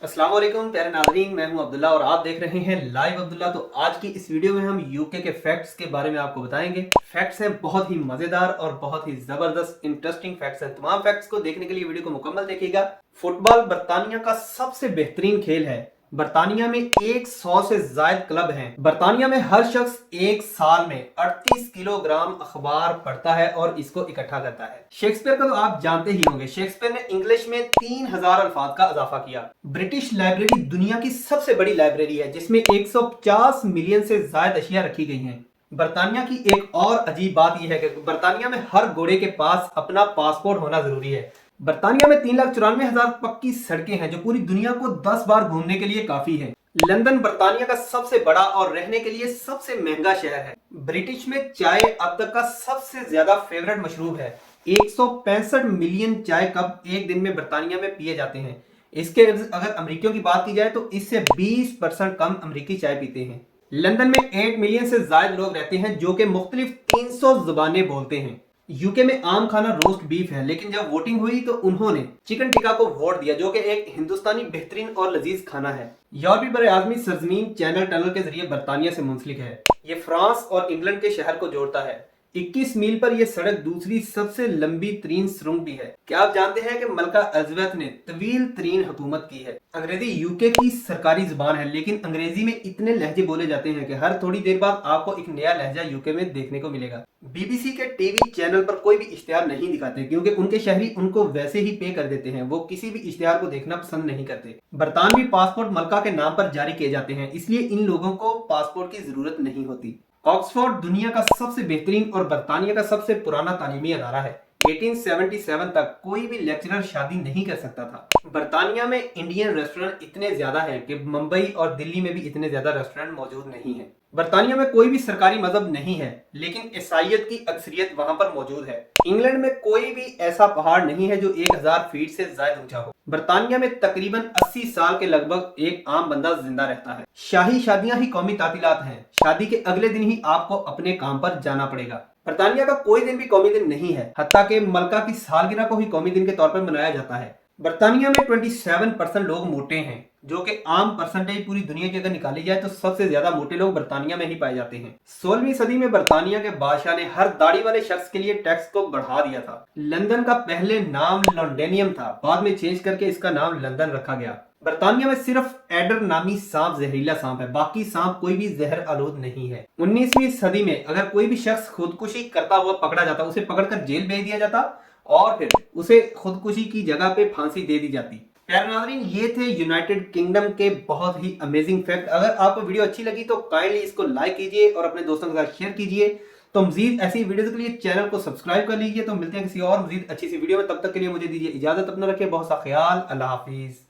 अस्सलाम वालेकुम प्यारे नाज़रीन, मैं हूं अब्दुल्ला और आप देख रहे हैं लाइव अब्दुल्ला। तो आज की इस वीडियो में हम यूके के फैक्ट्स के बारे में आपको बताएंगे। फैक्ट्स हैं बहुत ही मजेदार और बहुत ही जबरदस्त इंटरेस्टिंग फैक्ट्स हैं। तमाम फैक्ट्स को देखने के लिए वीडियो को मुकम्मल देखिएगा। फुटबॉल बर्तानिया का सबसे बेहतरीन खेल है। बर्तानिया में 100 से ज्यादा क्लब हैं। बर्तानिया में हर शख्स एक साल में 38 किलोग्राम अखबार पढ़ता है और इसको इकट्ठा करता है। शेक्सपियर का तो आप जानते ही होंगे। शेक्सपियर ने इंग्लिश में 3000 अल्फाज का इजाफा किया। ब्रिटिश लाइब्रेरी दुनिया की सबसे बड़ी लाइब्रेरी है जिसमें 150 मिलियन से ज्यादा अशिया रखी गई हैं। बर्तानिया की एक और अजीब बात यह है कि बर्तानिया में हर घोड़े के पास अपना पासपोर्ट होना जरूरी है। बर्तानिया में 3,94,000 पक्की सड़कें हैं जो पूरी दुनिया को 10 बार घूमने के लिए काफी है। लंदन बर्तानिया का सबसे बड़ा और रहने के लिए सबसे महंगा शहर है। ब्रिटिश में चाय अब तक का सबसे ज्यादा फेवरेट मशरूब है। 165 मिलियन चाय कप एक दिन में बर्तानिया में पिए जाते हैं। इसके अगर अमरीकियों की बात की जाए तो इससे 20% कम अमरीकी चाय पीते हैं। लंदन में 8 मिलियन से ज्यादा लोग रहते हैं जो कि मुख्तलिफ 300 जुबानें बोलते हैं। यूके में आम खाना रोस्ट बीफ है, लेकिन जब वोटिंग हुई तो उन्होंने चिकन टिक्का को वोट दिया जो कि एक हिंदुस्तानी बेहतरीन और लजीज खाना है। यूरोपीय बरआज़मी सरजमीन चैनल टनल के जरिए बर्तानिया से मुंसलिक है। ये फ्रांस और इंग्लैंड के शहर को जोड़ता है। 21 मील पर यह सड़क दूसरी सबसे लंबी तरीन सुरंग भी है। क्या आप जानते हैं कि मलका एलिजाबेथ ने तवील तरीन हुकूमत की है। अंग्रेजी यूके की सरकारी जुबान है, लेकिन अंग्रेजी में इतने लहजे बोले जाते हैं कि हर थोड़ी देर बाद आपको एक नया लहजा यूके में देखने को मिलेगा। बीबीसी के टीवी चैनल पर कोई भी इश्तिहार नहीं दिखाते क्योंकि उनके शहरी उनको वैसे ही पे कर देते हैं। वो किसी भी इश्तिहार को देखना पसंद नहीं करते। बरतानवी पासपोर्ट मलका के नाम पर जारी किए जाते हैं, इसलिए इन लोगों को पासपोर्ट की जरूरत नहीं होती। ऑक्सफोर्ड दुनिया का सबसे बेहतरीन और बर्तानिया का सबसे पुराना तालीमी अदारा है। 1877 तक कोई भी लेक्चरर शादी नहीं कर सकता था। बर्तानिया में इंडियन रेस्टोरेंट इतने ज्यादा हैं कि मुंबई और दिल्ली में भी इतने ज्यादा रेस्टोरेंट मौजूद नहीं है। बर्तानिया में कोई भी सरकारी मजहब नहीं है, लेकिन ईसाइयत की अक्सरियत वहां पर मौजूद है। इंग्लैंड में कोई भी ऐसा पहाड़ नहीं है जो 1000 फीट से ज्यादा ऊंचा हो। बर्तानिया में तकरीबन 80 साल के लगभग एक आम बंदा जिंदा रहता है। शाही शादियां ही कौमी तातीलात हैं। शादी के अगले दिन ही आपको अपने काम पर जाना पड़ेगा। बर्तानिया का कोई दिन भी कौमी दिन नहीं है, हत्ता के मलका की सालगिरह को ही कौमी दिन के तौर पर मनाया जाता है। बर्तानिया में 27% लोग मोटे हैं, जो कि आम परसेंटेज पूरी दुनिया की अगर निकाली जाए तो सबसे ज्यादा मोटे लोग बर्तानिया में ही पाए जाते हैं। 16वीं सदी में बर्तानिया के बादशाह ने हर दाढ़ी वाले शख्स के लिए टैक्स को बढ़ा दिया था। लंदन का पहले नाम लॉन्डेनियम था, बाद में चेंज करके इसका नाम लंदन रखा गया। बर्तानिया में सिर्फ एडर नामी सांप जहरीला सांप है, बाकी सांप कोई भी जहर आलूद नहीं है। 19वीं सदी में अगर कोई भी शख्स खुदकुशी करता हुआ पकड़ा जाता, उसे पकड़कर जेल भेज दिया जाता और फिर उसे खुदकुशी की जगह पे फांसी दे दी जाती। प्यारे नाज़रीन, ये थे यूनाइटेड किंगडम के बहुत ही अमेजिंग फैक्ट। अगर आपको वीडियो अच्छी लगी तो काइंडली इसको लाइक कीजिए और अपने दोस्तों के साथ शेयर कीजिए। तो मजीद ऐसी वीडियोस के लिए चैनल को सब्सक्राइब कर लीजिए। तो मिलते हैं किसी और मजीद अच्छी सी वीडियो में, तब तक के लिए मुझे दीजिए इजाजत। अपना रखिए बहुत सा ख्याल। अल्लाह हाफिज।